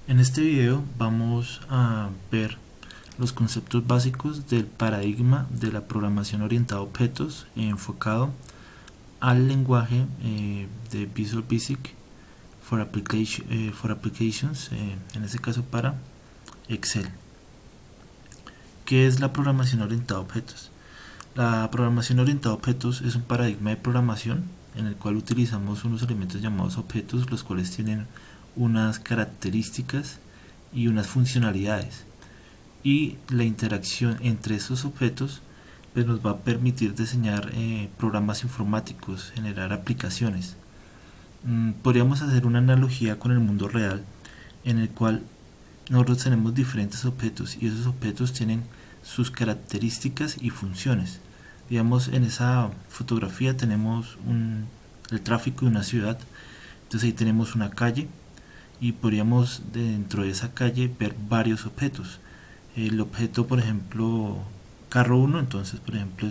En este video vamos a ver los conceptos básicos del paradigma de la programación orientada a objetos enfocado al lenguaje de Visual Basic for Applications, en este caso para Excel. ¿Qué es la programación orientada a objetos? La programación orientada a objetos es un paradigma de programación en el cual utilizamos unos elementos llamados objetos, los cuales tienen unas características y unas funcionalidades, y la interacción entre esos objetos pues nos va a permitir diseñar programas informáticos, generar aplicaciones. Podríamos hacer una analogía con el mundo real en el cual nosotros tenemos diferentes objetos y esos objetos tienen sus características y funciones. Digamos, en esa fotografía tenemos el tráfico de una ciudad, entonces ahí tenemos una calle y podríamos dentro de esa calle ver varios objetos. El objeto, por ejemplo, carro uno, entonces por ejemplo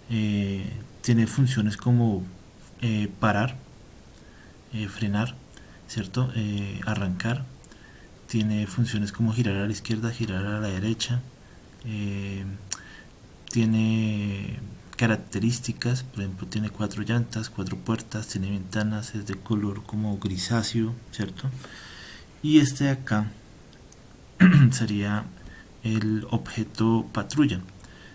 tiene funciones como parar, frenar, ¿cierto? Arrancar. Tiene funciones como girar a la izquierda, girar a la derecha. eh, Tiene características, por ejemplo tiene cuatro llantas, cuatro puertas, tiene ventanas, es de color como grisáceo, ¿cierto? Y este de acá sería el objeto patrulla.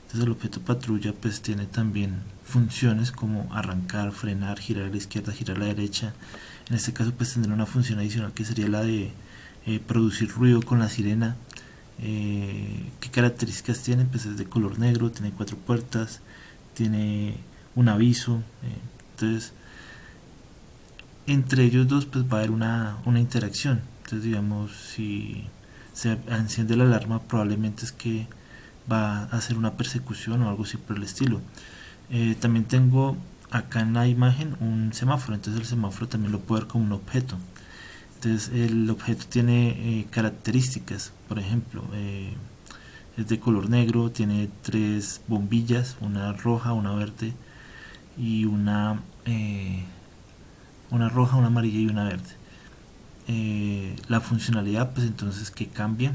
Entonces el objeto patrulla pues tiene también funciones como arrancar, frenar, girar a la izquierda, girar a la derecha. En este caso pues tendrá una función adicional que sería la de producir ruido con la sirena. ¿Qué características tiene? Pues es de color negro, tiene cuatro puertas, tiene un aviso. Entonces entre ellos dos pues va a haber una interacción. Entonces digamos, si se enciende la alarma, probablemente es que va a hacer una persecución o algo así por el estilo. También tengo acá en la imagen un semáforo, entonces el semáforo también lo puedo ver como un objeto. Entonces el objeto tiene características, por ejemplo, es de color negro, tiene tres bombillas, una roja, una verde y una roja, una amarilla y una verde. La funcionalidad pues entonces que cambia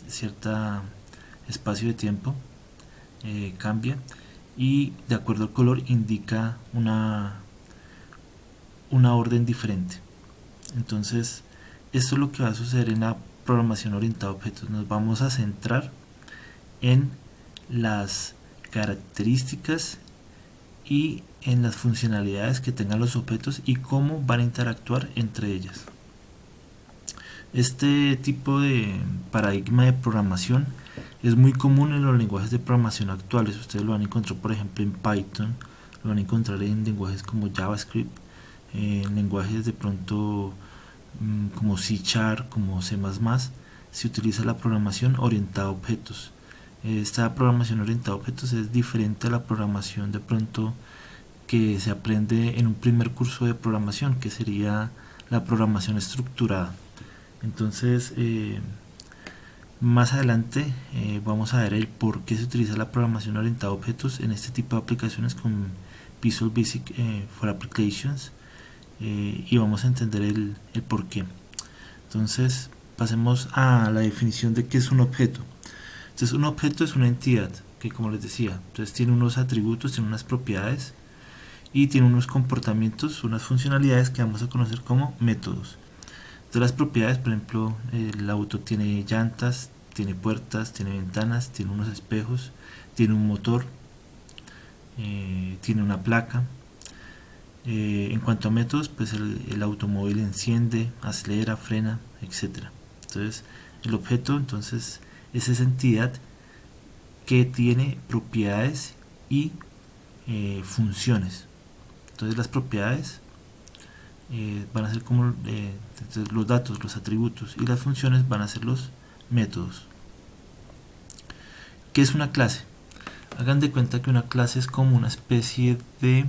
cierta espacio de tiempo, cambia, y de acuerdo al color indica una orden diferente. Entonces esto es lo que va a suceder en la programación orientada a objetos. Nos vamos a centrar en las características y en las funcionalidades que tengan los objetos y cómo van a interactuar entre ellas. Este tipo de paradigma de programación es muy común en los lenguajes de programación actuales. Ustedes lo van a encontrar, por ejemplo, en Python, lo van a encontrar en lenguajes como JavaScript, en lenguajes de pronto como C Sharp, como C++. Se utiliza la programación orientada a objetos. Esta programación orientada a objetos es diferente a la programación de pronto que se aprende en un primer curso de programación, que sería la programación estructurada. Entonces, más adelante vamos a ver el por qué se utiliza la programación orientada a objetos en este tipo de aplicaciones con Visual Basic for Applications, y vamos a entender el por qué. Entonces, pasemos a la definición de qué es un objeto. Entonces, un objeto es una entidad que, como les decía, entonces tiene unos atributos, tiene unas propiedades y tiene unos comportamientos, unas funcionalidades que vamos a conocer como métodos. De las propiedades, por ejemplo, el auto tiene llantas, tiene puertas, tiene ventanas, tiene unos espejos, tiene un motor, tiene una placa. En cuanto a métodos, pues el automóvil enciende, acelera, frena, etcétera. Entonces, el objeto entonces es esa entidad que tiene propiedades y funciones. Entonces, las propiedades van a ser como los datos, los atributos, y las funciones van a ser los métodos. ¿Qué es una clase? Hagan de cuenta que una clase es como una especie de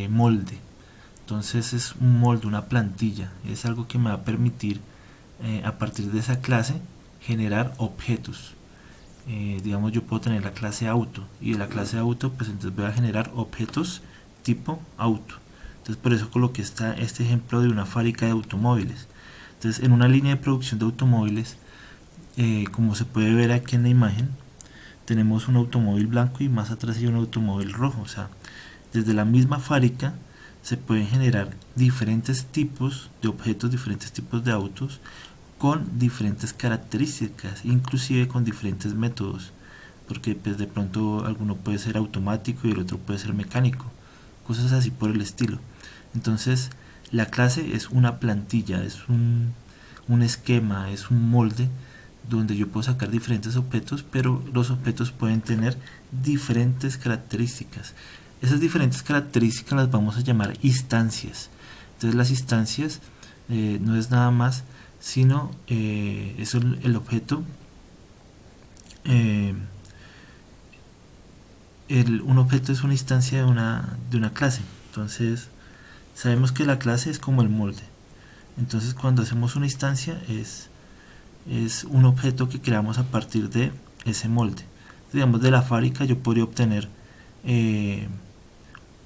molde. Entonces es un molde, una plantilla, es algo que me va a permitir a partir de esa clase generar objetos. Digamos, yo puedo tener la clase auto, y de la clase auto pues entonces voy a generar objetos tipo auto. Entonces por eso coloqué este ejemplo de una fábrica de automóviles. Entonces, en una línea de producción de automóviles, como se puede ver aquí en la imagen, tenemos un automóvil blanco y más atrás hay un automóvil rojo. O sea, desde la misma fábrica se pueden generar diferentes tipos de objetos, diferentes tipos de autos con diferentes características, inclusive con diferentes métodos, porque pues de pronto alguno puede ser automático y el otro puede ser mecánico, cosas así por el estilo. Entonces la clase es una plantilla, es un esquema, es un molde donde yo puedo sacar diferentes objetos, pero los objetos pueden tener diferentes características. Esas diferentes características las vamos a llamar instancias. Entonces las instancias no es nada más sino es el objeto, eh, un objeto es una instancia de una clase. Entonces sabemos que la clase es como el molde. Entonces cuando hacemos una instancia es un objeto que creamos a partir de ese molde. Digamos, de la fábrica yo podría obtener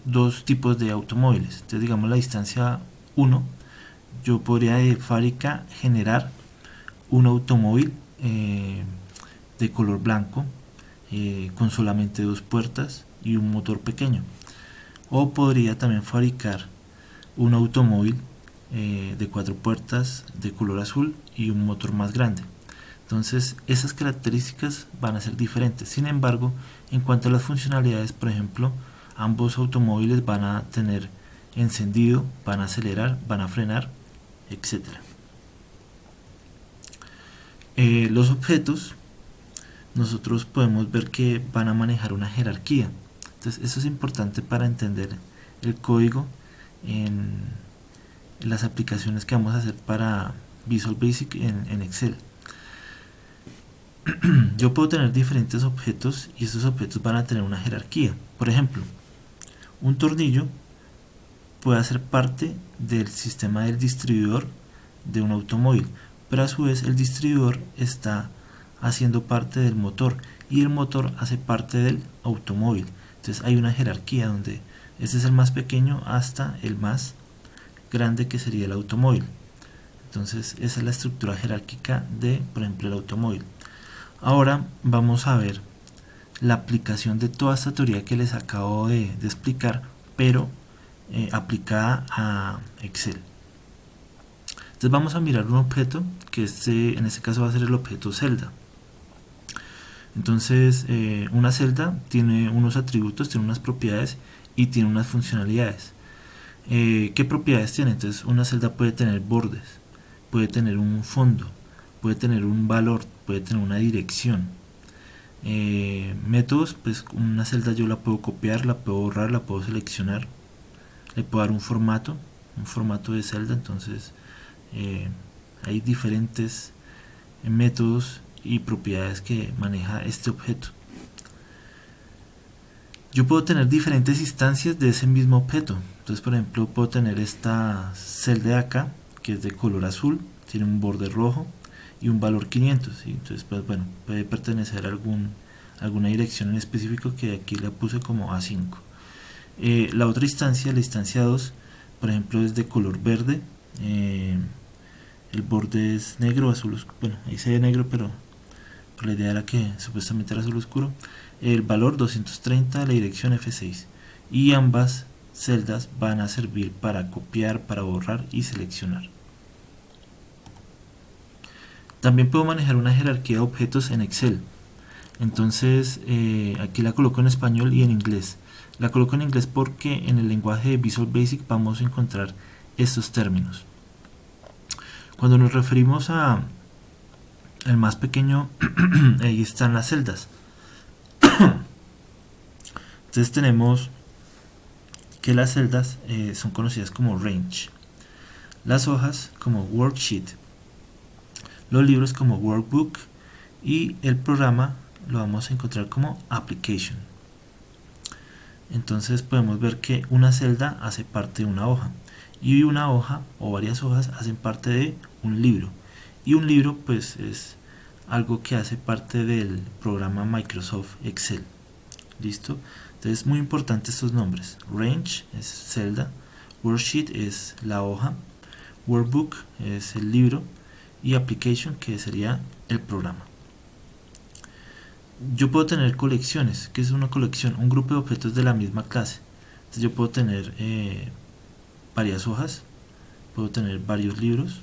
dos tipos de automóviles. Entonces digamos la instancia 1, yo podría de fábrica generar un automóvil de color blanco con solamente dos puertas y un motor pequeño. O podría también fabricar un automóvil de cuatro puertas de color azul y un motor más grande. Entonces esas características van a ser diferentes. Sin embargo, en cuanto a las funcionalidades, por ejemplo, ambos automóviles van a tener encendido, van a acelerar, van a frenar, etc. Los objetos, nosotros podemos ver que van a manejar una jerarquía. Entonces eso es importante para entender el código en las aplicaciones que vamos a hacer para Visual Basic en Excel. Yo puedo tener diferentes objetos y esos objetos van a tener una jerarquía. Por ejemplo, un tornillo puede hacer parte del sistema del distribuidor de un automóvil, pero a su vez el distribuidor está haciendo parte del motor y el motor hace parte del automóvil. Entonces hay una jerarquía donde este es el más pequeño hasta el más grande, que sería el automóvil. Entonces esa es la estructura jerárquica de, por ejemplo, el automóvil. Ahora vamos a ver la aplicación de toda esta teoría que les acabo de explicar, pero aplicada a Excel. Entonces vamos a mirar un objeto que en este caso va a ser el objeto celda. Entonces una celda tiene unos atributos, tiene unas propiedades y tiene unas funcionalidades. ¿Qué propiedades tiene? Entonces una celda puede tener bordes, puede tener un fondo, puede tener un valor, puede tener una dirección. Métodos, pues una celda yo la puedo copiar, la puedo borrar, la puedo seleccionar, le puedo dar un formato de celda. Entonces hay diferentes métodos y propiedades que maneja este objeto. Yo puedo tener diferentes instancias de ese mismo objeto. Entonces, por ejemplo, puedo tener esta celda de acá, que es de color azul, tiene un borde rojo y un valor 500. ¿Sí? Entonces, pues bueno, puede pertenecer a alguna dirección en específico, que aquí la puse como A5. La otra instancia, la instancia 2, por ejemplo, es de color verde. El borde es negro, azul, bueno, ahí se ve negro, pero la idea era que supuestamente era azul oscuro. El valor 230, la dirección F6, y ambas celdas van a servir para copiar, para borrar y seleccionar. También puedo manejar una jerarquía de objetos en Excel. Entonces aquí la coloco en español y en inglés. La coloco en inglés porque en el lenguaje de Visual Basic vamos a encontrar estos términos. Cuando nos referimos a el más pequeño, ahí están las celdas. Entonces tenemos que las celdas son conocidas como range, las hojas como worksheet, los libros como workbook y el programa lo vamos a encontrar como application. Entonces podemos ver que una celda hace parte de una hoja y una hoja o varias hojas hacen parte de un libro, y un libro pues es algo que hace parte del programa Microsoft Excel. ¿Listo? Entonces muy importante estos nombres. Range es celda, worksheet es la hoja, Workbook es el libro y application, que sería el programa. Yo puedo tener colecciones. ¿Qué es una colección? Un grupo de objetos de la misma clase. Entonces yo puedo tener varias hojas, puedo tener varios libros.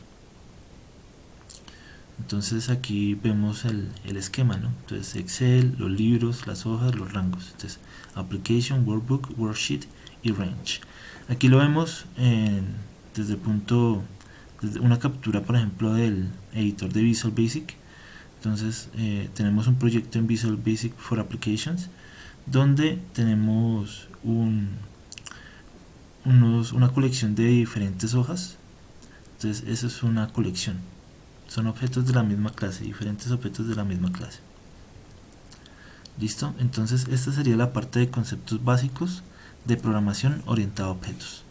Entonces aquí vemos el esquema, ¿no? Entonces Excel, los libros, las hojas, los rangos. Entonces Application, Workbook, Worksheet y Range. Aquí lo vemos desde el punto, desde una captura, por ejemplo, del editor de Visual Basic. Entonces tenemos un proyecto en Visual Basic for Applications donde tenemos una colección de diferentes hojas. Entonces eso es una colección. Son objetos de la misma clase, diferentes objetos de la misma clase. ¿Listo? Entonces esta sería la parte de conceptos básicos de programación orientada a objetos.